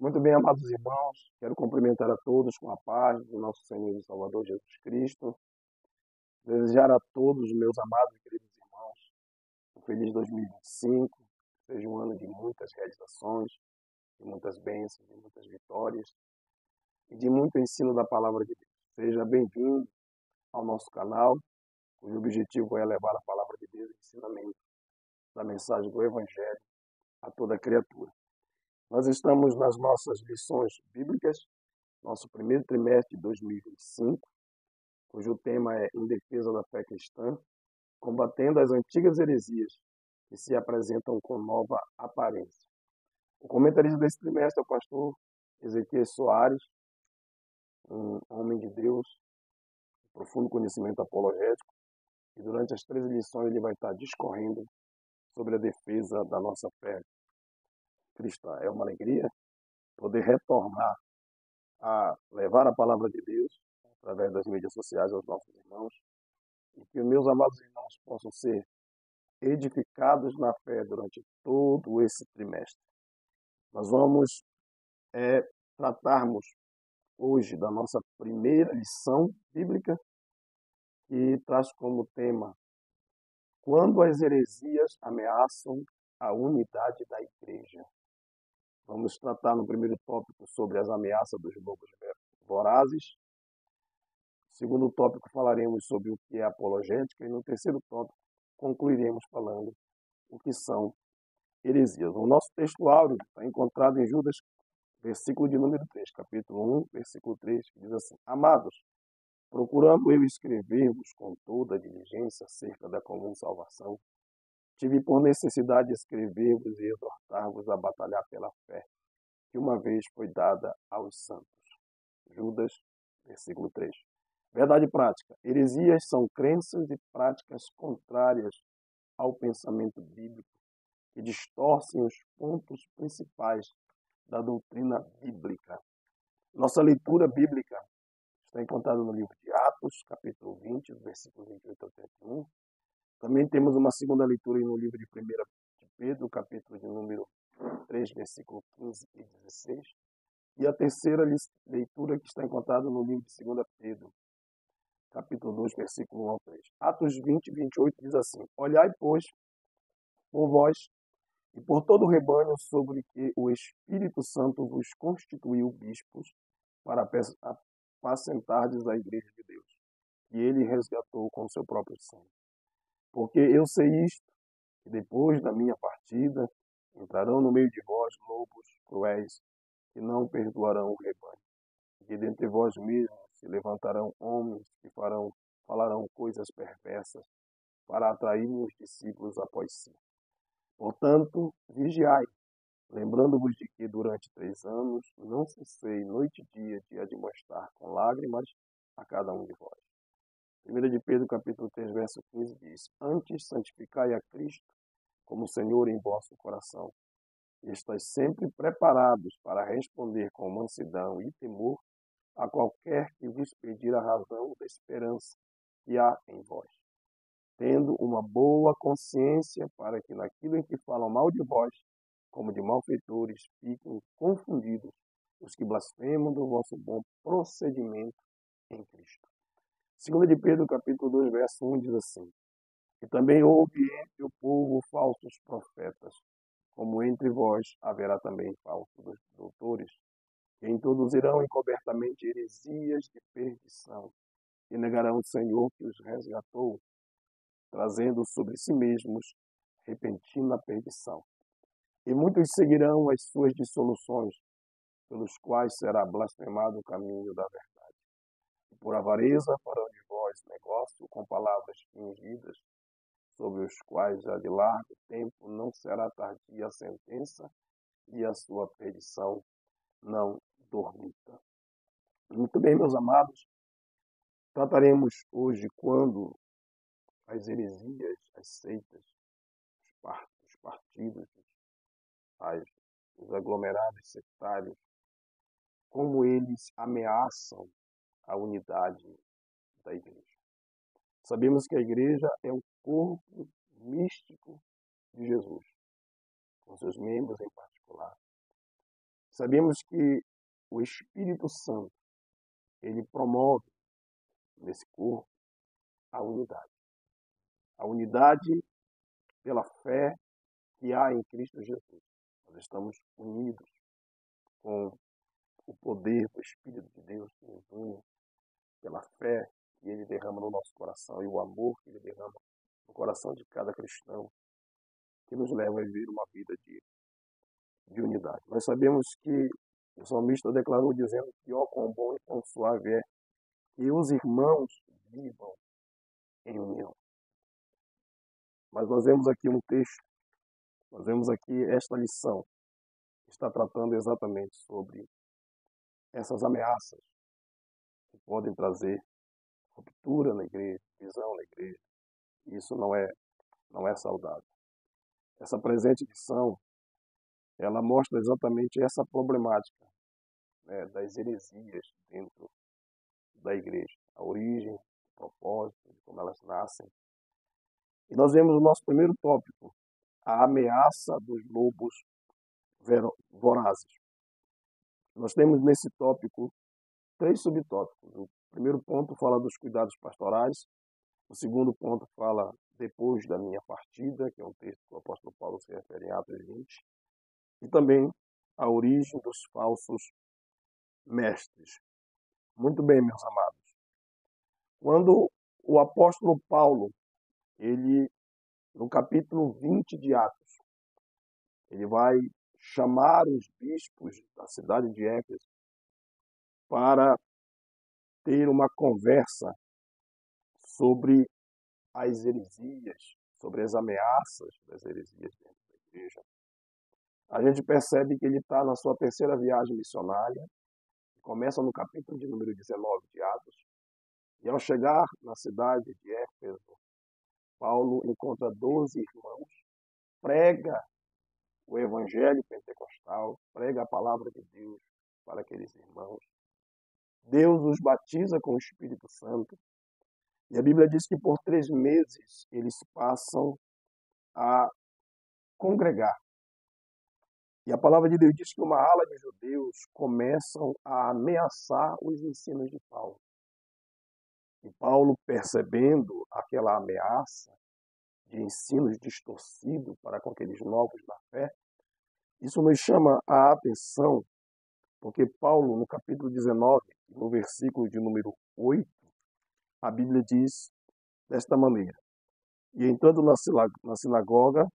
Muito bem, amados irmãos, quero cumprimentar a todos com a paz do nosso Senhor e Salvador Jesus Cristo. Desejar a todos, meus amados e queridos irmãos, um feliz 2025, seja um ano de muitas realizações, de muitas bênçãos, de muitas vitórias e de muito ensino da palavra de Deus. Seja bem-vindo ao nosso canal, cujo objetivo é levar a palavra de Deus e ensinamento da mensagem do Evangelho a toda criatura. Nós estamos nas nossas lições bíblicas, nosso primeiro trimestre de 2025, cujo tema é Em Defesa da Fé Cristã, combatendo as antigas heresias que se apresentam com nova aparência. O comentarista desse trimestre é o pastor Ezequiel Soares, um homem de Deus, de profundo conhecimento apologético, e durante as 13 lições ele vai estar discorrendo sobre a defesa da nossa fé cristã. É uma alegria poder retornar a levar a palavra de Deus através das mídias sociais aos nossos irmãos, e que os meus amados irmãos possam ser edificados na fé durante todo esse trimestre. Nós vamos tratarmos hoje da nossa primeira lição bíblica, que traz como tema Quando as heresias ameaçam a unidade da igreja. Vamos tratar no primeiro tópico sobre as ameaças dos lobos vorazes. No segundo tópico falaremos sobre o que é apologética e no terceiro tópico concluiremos falando o que são heresias. O nosso texto áureo está encontrado em Judas, versículo de número 3, capítulo 1, versículo 3, que diz assim: Amados, procurando eu escrever-vos com toda a diligência acerca da comum salvação, tive por necessidade de escrever-vos e exortar-vos a batalhar pela fé, que uma vez foi dada aos santos. Judas, versículo 3. Verdade prática. Heresias são crenças e práticas contrárias ao pensamento bíblico, que distorcem os pontos principais da doutrina bíblica. Nossa leitura bíblica está encontrada no livro de Atos, capítulo 20, versículo 28 ao 31. Também temos uma segunda leitura no livro de 1 de Pedro, capítulo de número 3, versículo 15 e 16. E a terceira leitura que está encontrada no livro de 2 Pedro, capítulo 2, versículo 1 ao 3. Atos 20, 28 diz assim: Olhai, pois, por vós e por todo o rebanho sobre que o Espírito Santo vos constituiu bispos para apacentardes a igreja de Deus, que ele resgatou com seu próprio sangue. Porque eu sei isto, que depois da minha partida entrarão no meio de vós lobos cruéis, que não perdoarão o rebanho, e que dentre vós mesmos se levantarão homens que falarão coisas perversas para atraírem os discípulos após si. Portanto, vigiai, lembrando-vos de que durante 3 anos não cessei noite e dia de admoestar com lágrimas a cada um de vós. 1 de Pedro, capítulo 3, verso 15 diz: Antes santificai a Cristo como Senhor em vosso coração, e estáis sempre preparados para responder com mansidão e temor a qualquer que vos pedir a razão da esperança que há em vós, tendo uma boa consciência para que naquilo em que falam mal de vós, como de malfeitores, fiquem confundidos os que blasfemam do vosso bom procedimento em Cristo. 2 de Pedro, capítulo 2, verso 1 diz assim: E também houve entre o povo falsos profetas, como entre vós haverá também falsos doutores, que introduzirão encobertamente heresias de perdição, e negarão o Senhor que os resgatou, trazendo sobre si mesmos repentina perdição. E muitos seguirão as suas dissoluções, pelos quais será blasfemado o caminho da verdade. E por avareza farão de vós negócio com palavras fingidas, sobre os quais já de largo tempo não será tardia a sentença, e a sua perdição não dormita. Muito bem, meus amados, trataremos hoje quando as heresias, as seitas, os partidos, os aglomerados sectários, como eles ameaçam a unidade da igreja. Sabemos que a igreja é o corpo místico de Jesus, com seus membros em particular. sabemos que o Espírito Santo, ele promove nesse corpo a unidade. A unidade pela fé que há em Cristo Jesus. Nós estamos unidos com o poder do Espírito de Deus que nos une pela fé que ele derrama no nosso coração e o amor que ele derrama no coração de cada cristão, que nos leva a viver uma vida de unidade. Nós sabemos que o salmista declarou dizendo que ó quão bom e quão suave é que os irmãos vivam em união. Mas nós vemos aqui um texto, nós vemos aqui esta lição, que está tratando exatamente sobre essas ameaças que podem trazer ruptura na igreja, divisão na igreja. Isso não é saudável. Essa presente lição, ela mostra exatamente essa problemática, né, das heresias dentro da igreja, a origem, o propósito, de como elas nascem. E nós vemos o nosso primeiro tópico, a ameaça dos lobos vorazes. Nós temos nesse tópico 3 subtópicos. O primeiro ponto fala dos cuidados pastorais, o segundo ponto fala depois da minha partida, que é um texto que o apóstolo Paulo se refere em Atos 20, e também a origem dos falsos mestres. Muito bem, meus amados. Quando o apóstolo Paulo, ele, no capítulo 20 de Atos, ele vai chamar os bispos da cidade de Éfeso para ter uma conversa sobre as heresias, sobre as ameaças das heresias dentro da igreja. A gente percebe que ele está na sua terceira viagem missionária, que começa no capítulo de número 19 de Atos, e ao chegar na cidade de Éfeso, Paulo encontra 12 irmãos, prega o evangelho pentecostal, prega a palavra de Deus para aqueles irmãos. Deus os batiza com o Espírito Santo. E a Bíblia diz que por 3 meses eles passam a congregar. E a palavra de Deus diz que uma ala de judeus começam a ameaçar os ensinos de Paulo. E Paulo, percebendo aquela ameaça de ensinos distorcidos para com aqueles novos na fé, isso nos chama a atenção, porque Paulo, no capítulo 19, no versículo de número 8, a Bíblia diz desta maneira: e entrando na sinagoga,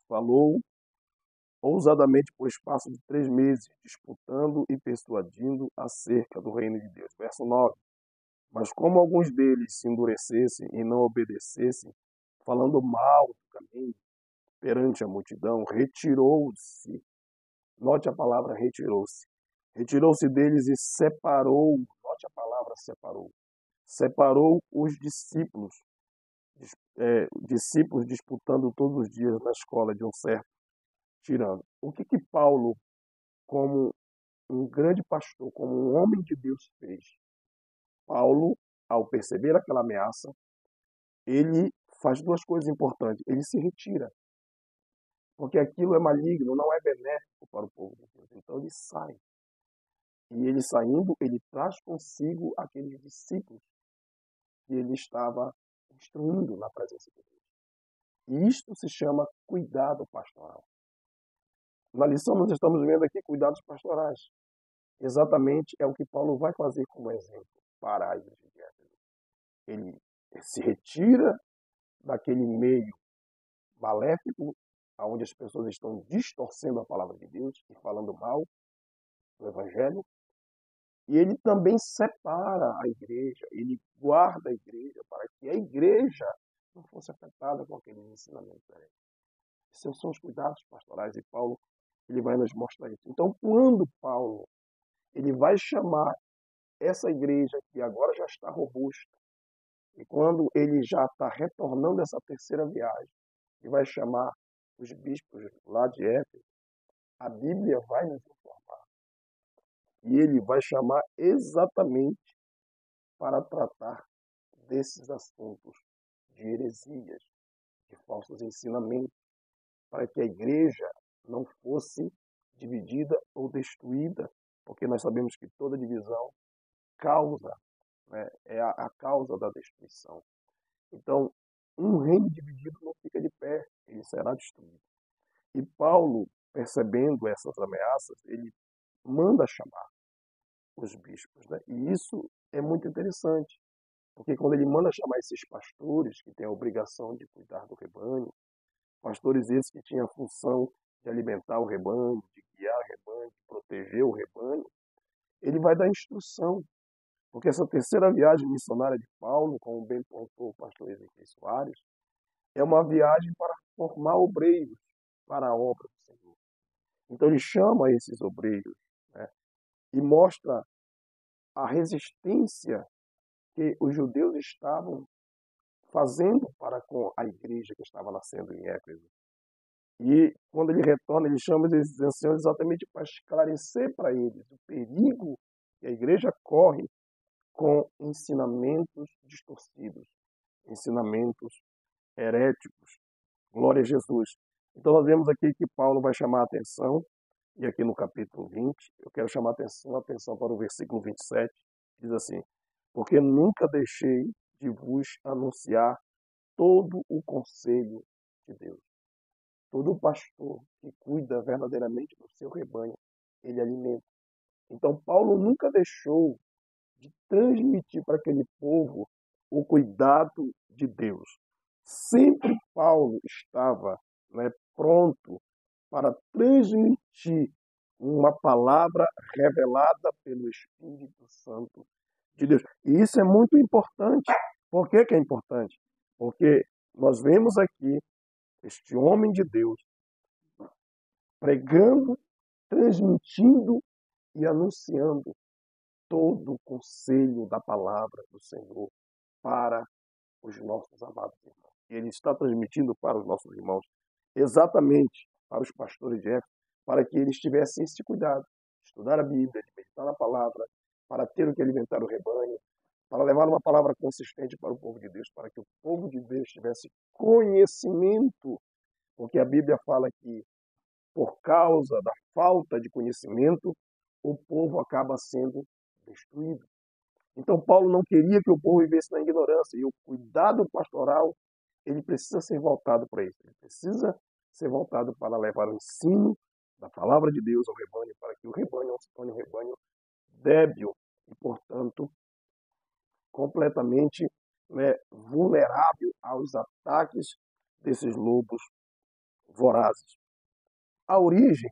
falou ousadamente por espaço de 3 meses, disputando e persuadindo acerca do reino de Deus. Verso 9. Mas como alguns deles se endurecessem e não obedecessem, falando mal do caminho perante a multidão, retirou-se. Note a palavra retirou-se. Retirou-se deles e separou. Note a palavra separou. Separou os discípulos. Discípulos disputando todos os dias na escola de um certo tirano. O que Paulo, como um grande pastor, como um homem de Deus, fez? Paulo, ao perceber aquela ameaça, ele faz 2 coisas importantes. Ele se retira, porque aquilo é maligno, não é benéfico para o povo de Deus. Então ele sai. E ele saindo, ele traz consigo aqueles discípulos que ele estava instruindo na presença de Deus. E isto se chama cuidado pastoral. Na lição nós estamos vendo aqui cuidados pastorais. Exatamente é o que Paulo vai fazer como exemplo para a igreja de Éfeso. Ele se retira daquele meio maléfico, onde as pessoas estão distorcendo a palavra de Deus e falando mal do Evangelho, e ele também separa a igreja, ele guarda a igreja para que a igreja não fosse afetada com aqueles ensinamentos. Esses são os cuidados pastorais, e Paulo ele vai nos mostrar isso. Então, quando Paulo ele vai chamar essa igreja que agora já está robusta, e quando ele já está retornando essa terceira viagem, e vai chamar os bispos lá de Éfeso, a Bíblia vai nos informar. E ele vai chamar exatamente para tratar desses assuntos de heresias, de falsos ensinamentos, para que a igreja não fosse dividida ou destruída, porque nós sabemos que toda divisão causa, né, é a causa da destruição. Então, um reino dividido não fica de pé, ele será destruído. E Paulo, percebendo essas ameaças, ele manda chamar os bispos, né? E isso é muito interessante, porque quando ele manda chamar esses pastores, que têm a obrigação de cuidar do rebanho, pastores esses que tinham a função de alimentar o rebanho, de guiar o rebanho, de proteger o rebanho, ele vai dar instrução. Porque essa terceira viagem missionária de Paulo, como bem pontuou o pastor Ezequiel Soares, é uma viagem para formar obreiros para a obra do Senhor. Então ele chama esses obreiros, né, e mostra a resistência que os judeus estavam fazendo para com a igreja que estava nascendo em Éfeso. E quando ele retorna, ele chama esses anciãos exatamente para esclarecer para eles o perigo que a igreja corre com ensinamentos distorcidos, ensinamentos heréticos. Glória a Jesus. Então nós vemos aqui que Paulo vai chamar a atenção, e aqui no capítulo 20, eu quero chamar a atenção para o versículo 27, que diz assim: porque nunca deixei de vos anunciar todo o conselho de Deus. Todo pastor que cuida verdadeiramente do seu rebanho, ele alimenta. Então Paulo nunca deixou de transmitir para aquele povo o cuidado de Deus. Sempre Paulo estava, né, pronto para transmitir uma palavra revelada pelo Espírito Santo de Deus. E isso é muito importante. Por que que é importante? Porque nós vemos aqui este homem de Deus pregando, transmitindo e anunciando todo o conselho da palavra do Senhor para os nossos amados irmãos. E ele está transmitindo para os nossos irmãos, exatamente para os pastores de Éfeso, para que eles tivessem esse cuidado, estudar a Bíblia, de meditar na palavra, para ter o que alimentar o rebanho, para levar uma palavra consistente para o povo de Deus, para que o povo de Deus tivesse conhecimento, porque a Bíblia fala que por causa da falta de conhecimento, o povo acaba sendo destruído. Então Paulo não queria que o povo vivesse na ignorância, e o cuidado pastoral, ele precisa ser voltado para isso. Ele precisa ser voltado para levar o ensino da palavra de Deus ao rebanho, para que o rebanho não se torne um rebanho débil e, portanto, completamente, né, vulnerável aos ataques desses lobos vorazes. A origem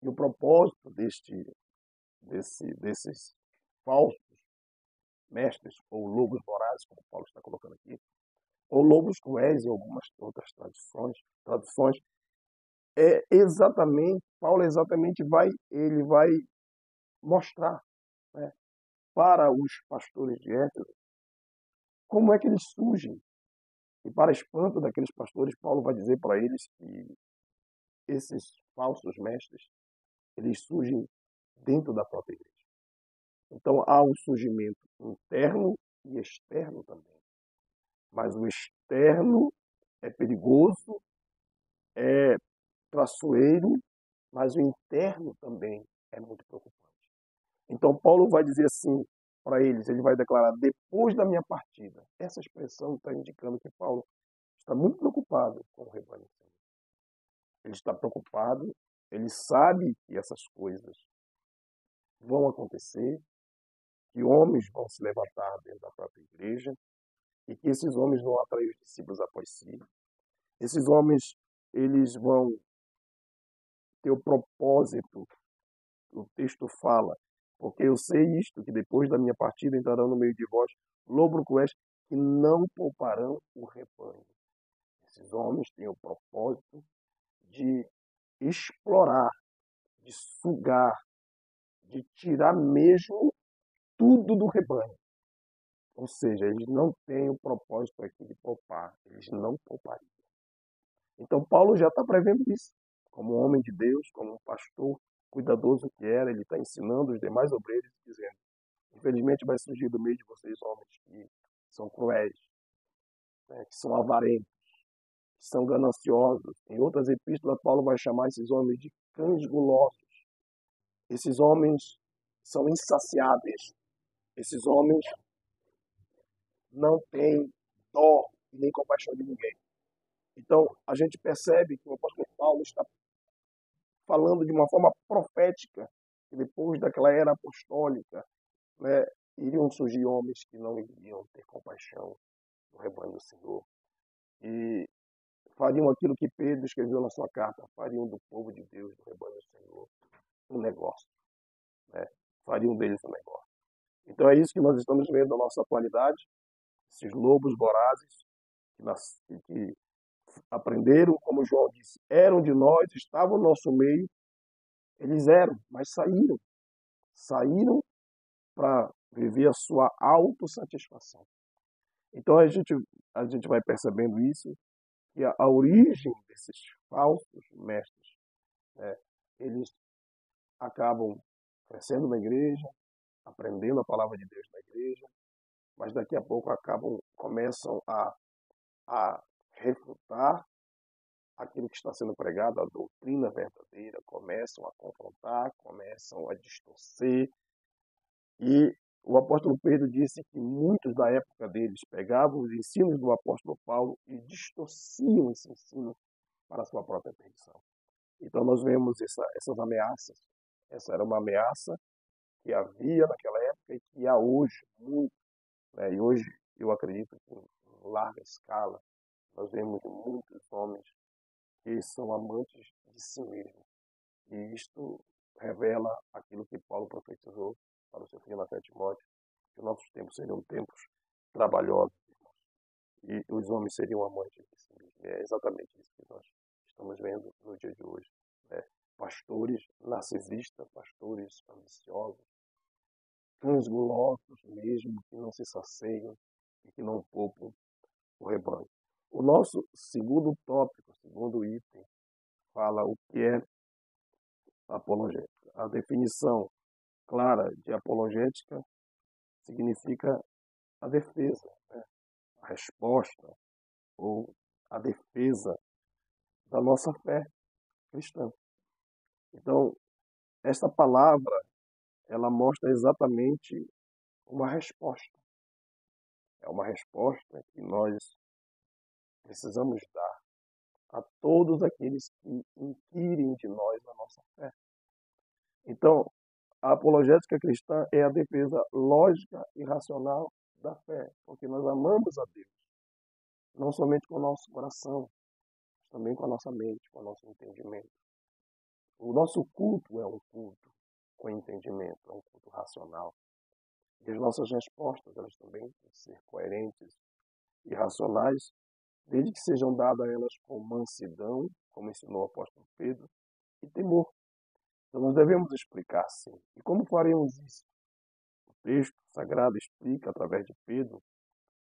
e o propósito desses falsos mestres, ou lobos vorazes, como Paulo está colocando aqui, ou lobos cruéis em algumas outras traduções, Paulo exatamente ele vai mostrar, né, para os pastores de Éfeso como é que eles surgem. E para espanto daqueles pastores, Paulo vai dizer para eles que esses falsos mestres, eles surgem dentro da própria igreja. Então há um surgimento interno e externo também. Mas o externo é perigoso, é traiçoeiro, mas o interno também é muito preocupante. Então Paulo vai dizer assim para eles, ele vai declarar, depois da minha partida. Essa expressão está indicando que Paulo está muito preocupado com o rebanho. Ele está preocupado, ele sabe que essas coisas vão acontecer, que homens vão se levantar dentro da própria igreja, e que esses homens vão atrair os discípulos após si. Esses homens, eles vão ter o propósito, o texto fala, porque eu sei isto, que depois da minha partida entrarão no meio de vós lobo cruéis, que não pouparão o rebanho. Esses homens têm o propósito de explorar, de sugar, de tirar mesmo tudo do rebanho. Ou seja, eles não têm o propósito aqui de poupar, eles não poupariam. Então Paulo já está prevendo isso. Como homem de Deus, como um pastor cuidadoso que era, ele está ensinando os demais obreiros, dizendo, infelizmente vai surgir do meio de vocês homens que são cruéis, né, que são avarentos, que são gananciosos. Em outras epístolas, Paulo vai chamar esses homens de cães gulosos. Esses homens são insaciáveis. Esses homens não têm dó e nem compaixão de ninguém. Então, a gente percebe que o apóstolo Paulo está falando de uma forma profética, que depois daquela era apostólica, né, iriam surgir homens que não iriam ter compaixão do rebanho do Senhor e fariam aquilo que Pedro escreveu na sua carta, fariam do povo de Deus, do rebanho do Senhor, um negócio, né? Fariam deles um negócio. Então é isso que nós estamos vendo na nossa atualidade, esses lobos vorazes que aprenderam, como João disse, eram de nós, estavam no nosso meio, eles eram, mas saíram para viver a sua autossatisfação. Então a gente vai percebendo isso, que a origem desses falsos mestres, né, eles acabam crescendo na igreja, aprendendo a palavra de Deus na igreja, mas daqui a pouco começam a refutar aquilo que está sendo pregado, a doutrina verdadeira, começam a confrontar, começam a distorcer. E o apóstolo Pedro disse que muitos da época deles pegavam os ensinos do apóstolo Paulo e distorciam esse ensino para a sua própria perdição. Então nós vemos essas ameaças. Essa era uma ameaça que havia naquela época e que há hoje muito, né? E hoje eu acredito que em larga escala nós vemos muitos homens que são amantes de si mesmos. E isto revela aquilo que Paulo profetizou para o seu filho na fé Timóteo, que nossos tempos seriam tempos trabalhosos, irmãos, e os homens seriam amantes de si mesmos. É exatamente isso que nós estamos vendo no dia de hoje, né? Pastores narcisistas, pastores ambiciosos, cães gulosos mesmo, que não se saciam e que não poupam o rebanho. O nosso segundo tópico, segundo item, fala o que é apologética. A definição clara de apologética significa a defesa, né? A resposta ou a defesa da nossa fé cristã. Então, esta palavra, ela mostra exatamente uma resposta. É uma resposta que nós precisamos dar a todos aqueles que inquirem de nós a nossa fé. Então, a apologética cristã é a defesa lógica e racional da fé, porque nós amamos a Deus, não somente com o nosso coração, mas também com a nossa mente, com o nosso entendimento. O nosso culto é um culto com entendimento, é um culto racional. E as nossas respostas, elas também têm que ser coerentes e racionais, desde que sejam dadas a elas com mansidão, como ensinou o apóstolo Pedro, e temor. Então nós devemos explicar sim. E como faremos isso? O texto sagrado explica, através de Pedro,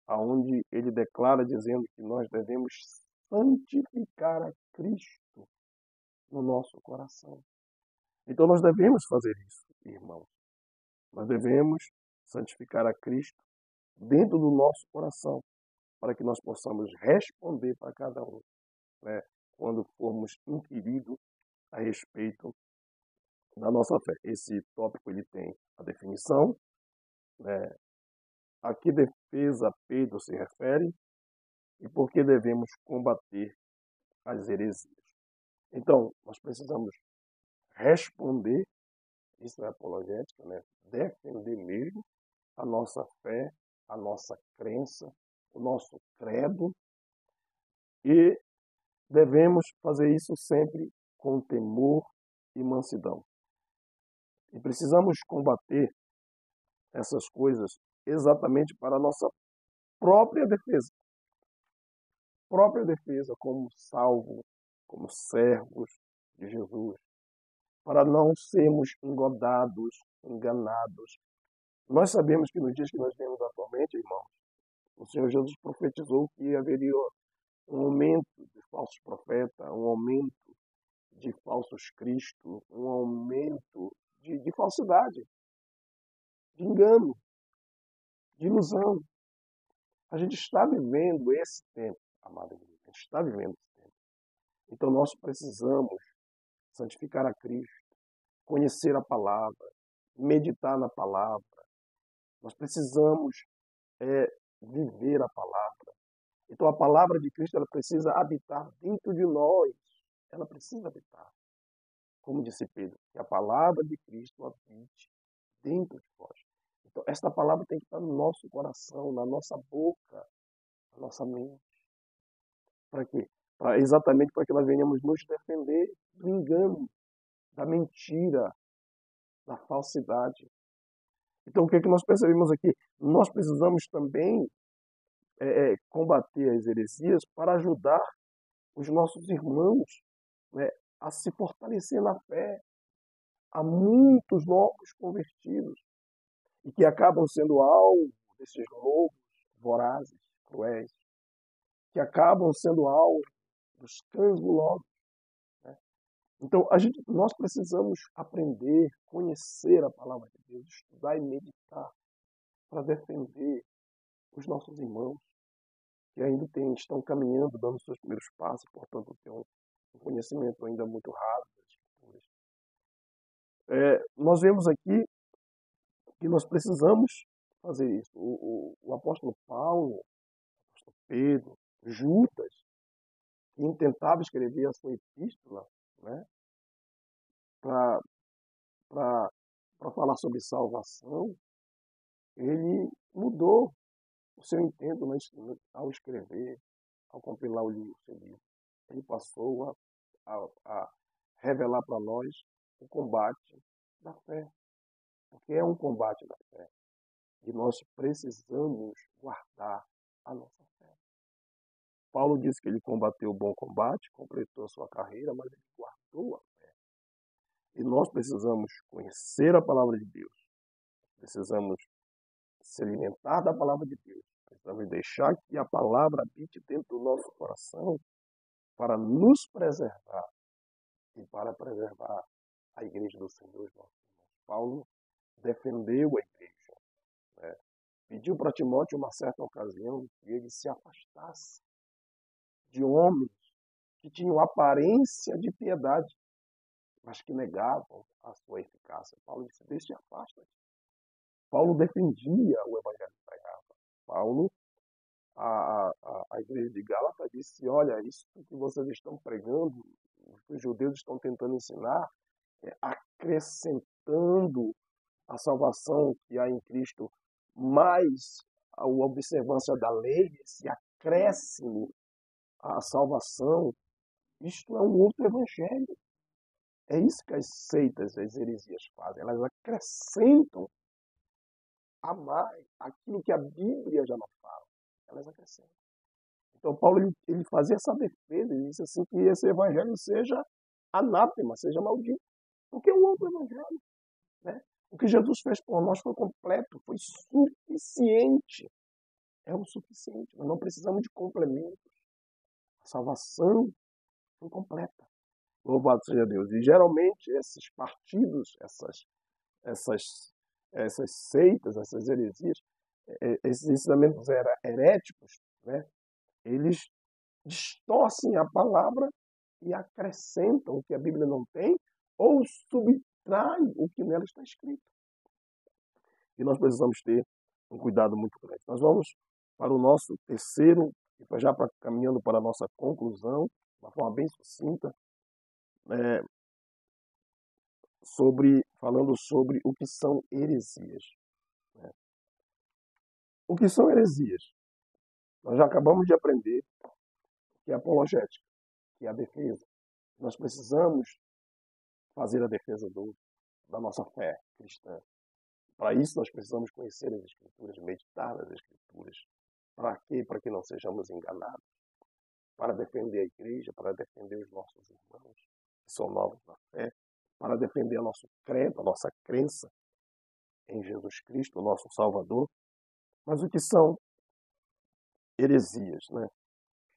aonde ele declara dizendo que nós devemos santificar a Cristo no nosso coração. Então nós devemos fazer isso, irmãos. Nós devemos santificar a Cristo dentro do nosso coração, para que nós possamos responder para cada um, né, quando formos inquiridos a respeito da nossa fé. Esse tópico ele tem a definição, né, a que defesa Pedro se refere e por que devemos combater as heresias. Então, nós precisamos responder, isso é apologética, né? Defender mesmo a nossa fé, a nossa crença, o nosso credo, e devemos fazer isso sempre com temor e mansidão. E precisamos combater essas coisas exatamente para a nossa própria defesa. Própria defesa como salvo, como servos de Jesus, para não sermos engodados, enganados. Nós sabemos que nos dias que nós vivemos atualmente, irmãos, o Senhor Jesus profetizou que haveria um aumento de falsos profetas, um aumento de falsos cristos, um aumento de falsidade, de engano, de ilusão. A gente está vivendo esse tempo, amado igreja. A gente está vivendo esse tempo. Então nós precisamos santificar a Cristo, conhecer a palavra, meditar na palavra. Nós precisamos viver a palavra. Então a palavra de Cristo ela precisa habitar dentro de nós. Ela precisa habitar. Como disse Pedro, que a palavra de Cristo habite dentro de vós. Então esta palavra tem que estar no nosso coração, na nossa boca, na nossa mente. Para quê? Exatamente para que nós venhamos nos defender do engano, da mentira, da falsidade. Então, o que é que nós percebemos aqui? Nós precisamos também combater as heresias para ajudar os nossos irmãos, né, a se fortalecer na fé. Há muitos novos convertidos e que acabam sendo alvo desses lobos vorazes, cruéis, que acabam sendo alvo dos cães gulosos. Então, nós precisamos aprender, conhecer a palavra de Deus, estudar e meditar para defender os nossos irmãos que ainda estão caminhando, dando seus primeiros passos, portanto, têm um conhecimento ainda muito raso das Escrituras. Nós vemos aqui que nós precisamos fazer isso. O apóstolo Paulo, o apóstolo Pedro, Judas, que tentava escrever a sua epístola, né, para falar sobre salvação, ele mudou o seu intento ao escrever, ao compilar o seu livro. Ele passou a revelar para nós o combate da fé, porque é um combate da fé. E nós precisamos guardar a nossa fé. Paulo disse que ele combateu o bom combate, completou a sua carreira, mas ele guardou a fé. E nós precisamos conhecer a palavra de Deus. Precisamos se alimentar da palavra de Deus. Precisamos deixar que a palavra habite dentro do nosso coração para nos preservar e para preservar a igreja do Senhor, os nossos irmãos. Paulo defendeu a igreja, né? Pediu para Timóteo, uma certa ocasião, que ele se afastasse de homens que tinham aparência de piedade, mas que negavam a sua eficácia. Paulo disse, deixe afasta. Paulo defendia o evangelho que pregava. Paulo, a igreja de Gálatas disse, olha, isso que vocês estão pregando, o que os judeus estão tentando ensinar, acrescentando a salvação que há em Cristo, mais a observância da lei, esse acréscimo à salvação, isto é um outro evangelho. É isso que as seitas, as heresias fazem. Elas acrescentam a mais aquilo que a Bíblia já não fala. Elas acrescentam. Então, Paulo ele fazia essa defesa. Ele disse assim que esse evangelho seja anátema, seja maldito. Porque é um outro evangelho. Né? O que Jesus fez por nós foi completo, foi suficiente. É o suficiente. Nós não precisamos de complementos. A salvação foi completa. Louvado seja Deus. E geralmente esses partidos, essas seitas, essas heresias, esses ensinamentos heréticos, né, eles distorcem a palavra e acrescentam o que a Bíblia não tem ou subtraem o que nela está escrito. E nós precisamos ter um cuidado muito grande. Nós vamos para o nosso terceiro, e já caminhando para a nossa conclusão, de uma forma bem sucinta, falando sobre o que são heresias. Né? O que são heresias? Nós já acabamos de aprender que é a apologética, que é a defesa. Nós precisamos fazer a defesa da nossa fé cristã. Para isso, nós precisamos conhecer as Escrituras, meditar nas Escrituras. Para quê? Para que não sejamos enganados. Para defender a igreja, para defender os nossos irmãos, que são novos na fé, para defender o nosso credo, a nossa crença em Jesus Cristo, o nosso Salvador. Mas o que são heresias, né?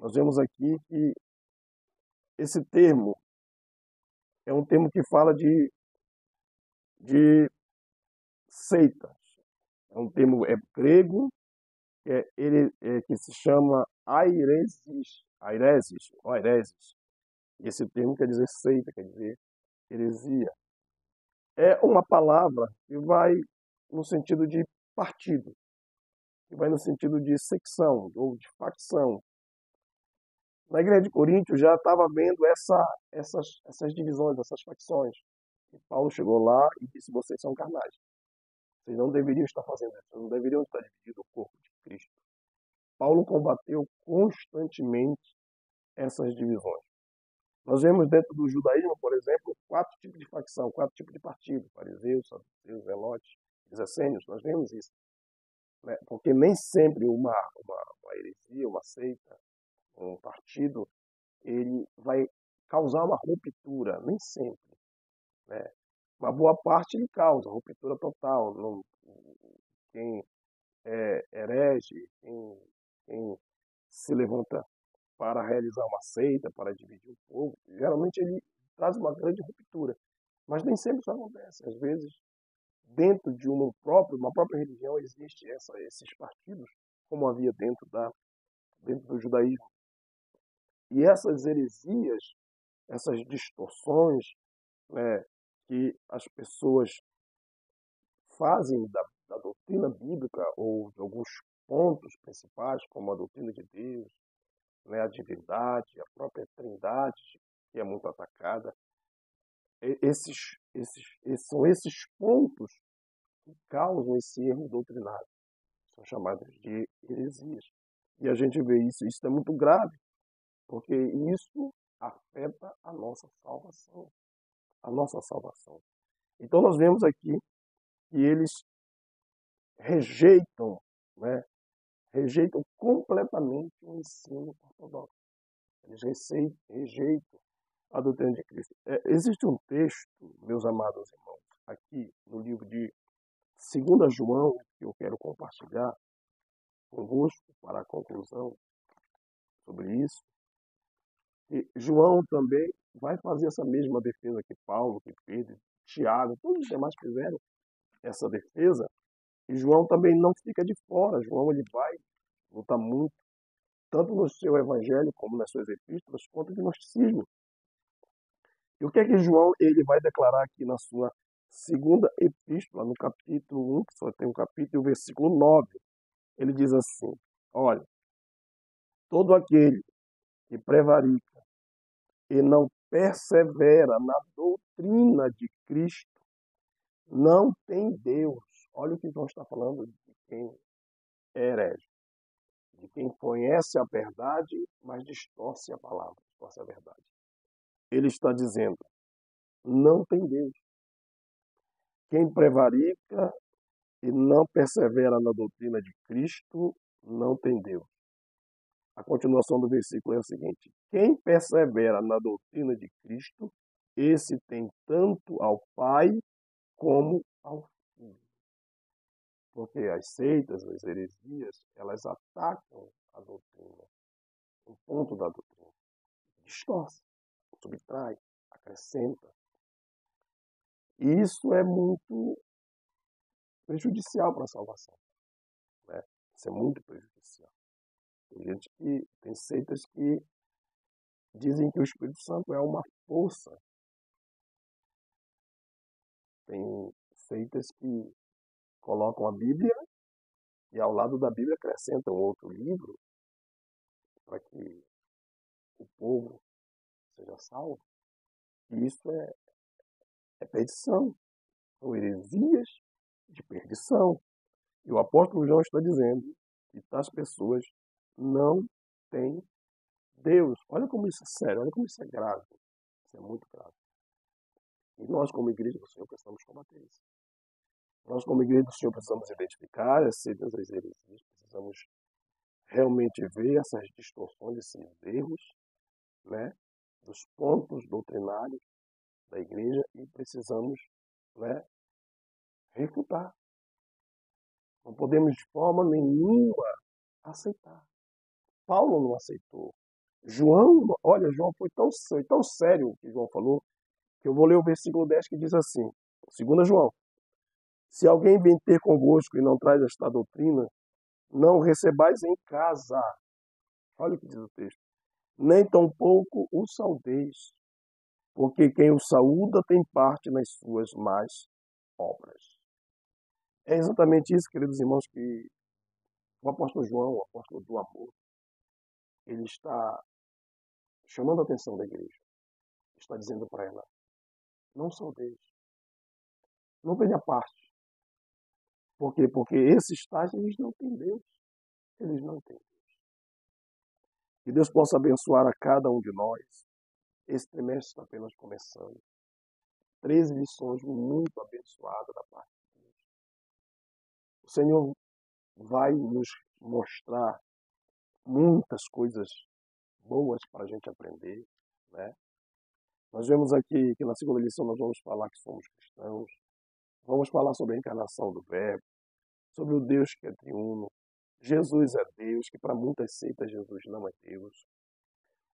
Nós vemos aqui que esse termo é um termo que fala de seitas. É um termo grego que se chama airesis. Airesis. E esse termo quer dizer seita, quer dizer Heresia é uma palavra que vai no sentido de partido, que vai no sentido de secção ou de facção. Na igreja de Coríntio já estava vendo essas divisões, essas facções. E Paulo chegou lá e disse: vocês são carnais. Vocês não deveriam estar fazendo isso, vocês não deveriam estar dividindo o corpo de Cristo. Paulo combateu constantemente essas divisões. Nós vemos dentro do judaísmo, por exemplo, 4 tipos de facção, 4 tipos de partido: fariseus, saduceus, zelotes, essênios. Nós vemos isso, né? Porque nem sempre uma heresia, uma seita, um partido, ele vai causar uma ruptura, nem sempre, né? Uma boa parte ele causa ruptura total. Não, quem é herege, quem se levanta para realizar uma seita, para dividir o povo, geralmente ele traz uma grande ruptura. Mas nem sempre isso acontece. Às vezes, dentro de uma própria religião, existe esses partidos, como havia dentro do judaísmo. E essas heresias, essas distorções, né, que as pessoas fazem da doutrina bíblica ou de alguns pontos principais, como a doutrina de Deus, né, a divindade, a própria trindade, que é muito atacada. São esses pontos que causam esse erro doutrinário. São chamados de heresias. E a gente vê isso é muito grave, porque isso afeta a nossa salvação. A nossa salvação. Então nós vemos aqui que eles rejeitam, né, rejeitam completamente o ensino ortodoxo. Eles rejeitam a doutrina de Cristo. Existe um texto, meus amados irmãos, aqui no livro de 2 João, que eu quero compartilhar convosco para a conclusão sobre isso. E João também vai fazer essa mesma defesa que Paulo, que Pedro, Tiago, todos os demais fizeram essa defesa. E João também não fica de fora. João ele vai lutar muito, tanto no seu evangelho como nas suas epístolas, contra o gnosticismo. E o que é que João ele vai declarar aqui na sua segunda epístola, no capítulo 1, que só tem um capítulo, versículo 9. Ele diz assim: olha, todo aquele que prevarica e não persevera na doutrina de Cristo não tem Deus. Olha o que João está falando de quem é herege, de quem conhece a verdade, mas distorce a palavra, distorce a verdade. Ele está dizendo: não tem Deus. Quem prevarica e não persevera na doutrina de Cristo não tem Deus. A continuação do versículo é o seguinte: quem persevera na doutrina de Cristo, esse tem tanto ao Pai como ao Filho. Porque as seitas, as heresias, elas atacam a doutrina, o ponto da doutrina. Distorce, subtrai, acrescenta. E isso é muito prejudicial para a salvação, né? Isso é muito prejudicial. Tem seitas que dizem que o Espírito Santo é uma força. Tem seitas que colocam a Bíblia e ao lado da Bíblia acrescentam outro livro para que o povo seja salvo. E isso é perdição. São heresias de perdição. E o apóstolo João está dizendo que tais pessoas não têm Deus. Olha como isso é sério, olha como isso é grave. Isso é muito grave. E nós, como igreja do Senhor, precisamos combater isso. Nós, como igreja do Senhor, precisamos identificar as seitas, as heresias, precisamos realmente ver essas distorções, esses erros, né, dos pontos doutrinários da igreja e precisamos, né, refutar. Não podemos de forma nenhuma aceitar. Paulo não aceitou. João, olha, João foi tão sério o que João falou, que eu vou ler o versículo 10 que diz assim, 2 João: se alguém vem ter convosco e não traz esta doutrina, não recebais em casa. Olha o que diz o texto. Nem tampouco o saudeis. porque quem o saúda tem parte nas suas más obras. É exatamente isso, queridos irmãos, que o apóstolo João, o apóstolo do amor, ele está chamando a atenção da igreja. Está dizendo para ela, não saudeis, não tenha parte. Por quê? Porque esses tais, eles não têm Deus. Eles não têm Deus. Que Deus possa abençoar a cada um de nós. Esse trimestre está apenas começando. 13 lições muito abençoadas da parte de Deus. O Senhor vai nos mostrar muitas coisas boas para a gente aprender, né? Nós vemos aqui que na segunda lição nós vamos falar que somos cristãos, vamos falar sobre a encarnação do Verbo, sobre o Deus que é triuno. Jesus é Deus, que para muitas seitas Jesus não é Deus.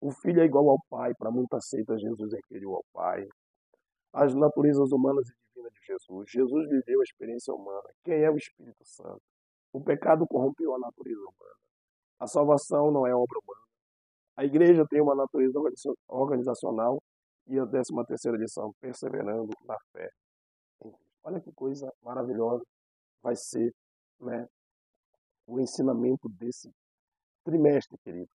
O Filho é igual ao Pai, para muitas seitas Jesus é inferior ao Pai. As naturezas humanas e divinas de Jesus. Jesus viveu a experiência humana. Quem é o Espírito Santo? O pecado corrompeu a natureza humana. A salvação não é obra humana. A igreja tem uma natureza organizacional e a 13ª lição, perseverando na fé em Cristo. Olha que coisa maravilhosa vai ser, né, o ensinamento desse trimestre, querido.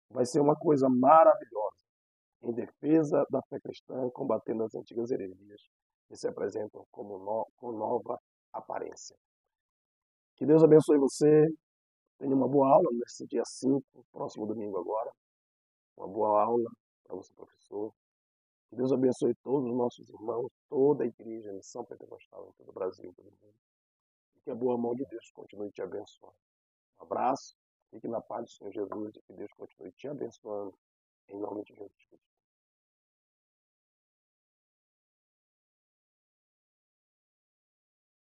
Vai ser uma coisa maravilhosa em defesa da fé cristã, combatendo as antigas heresias que se apresentam com nova aparência. Que Deus abençoe você. Tenha uma boa aula nesse dia 5, próximo domingo agora. Uma boa aula para você, professor. Que Deus abençoe todos os nossos irmãos, toda a igreja, a missão pentecostal em todo o Brasil, em todo o mundo. E que a boa mão de Deus continue te abençoando. Um abraço, fique na paz do Senhor Jesus e que Deus continue te abençoando em nome de Jesus Cristo.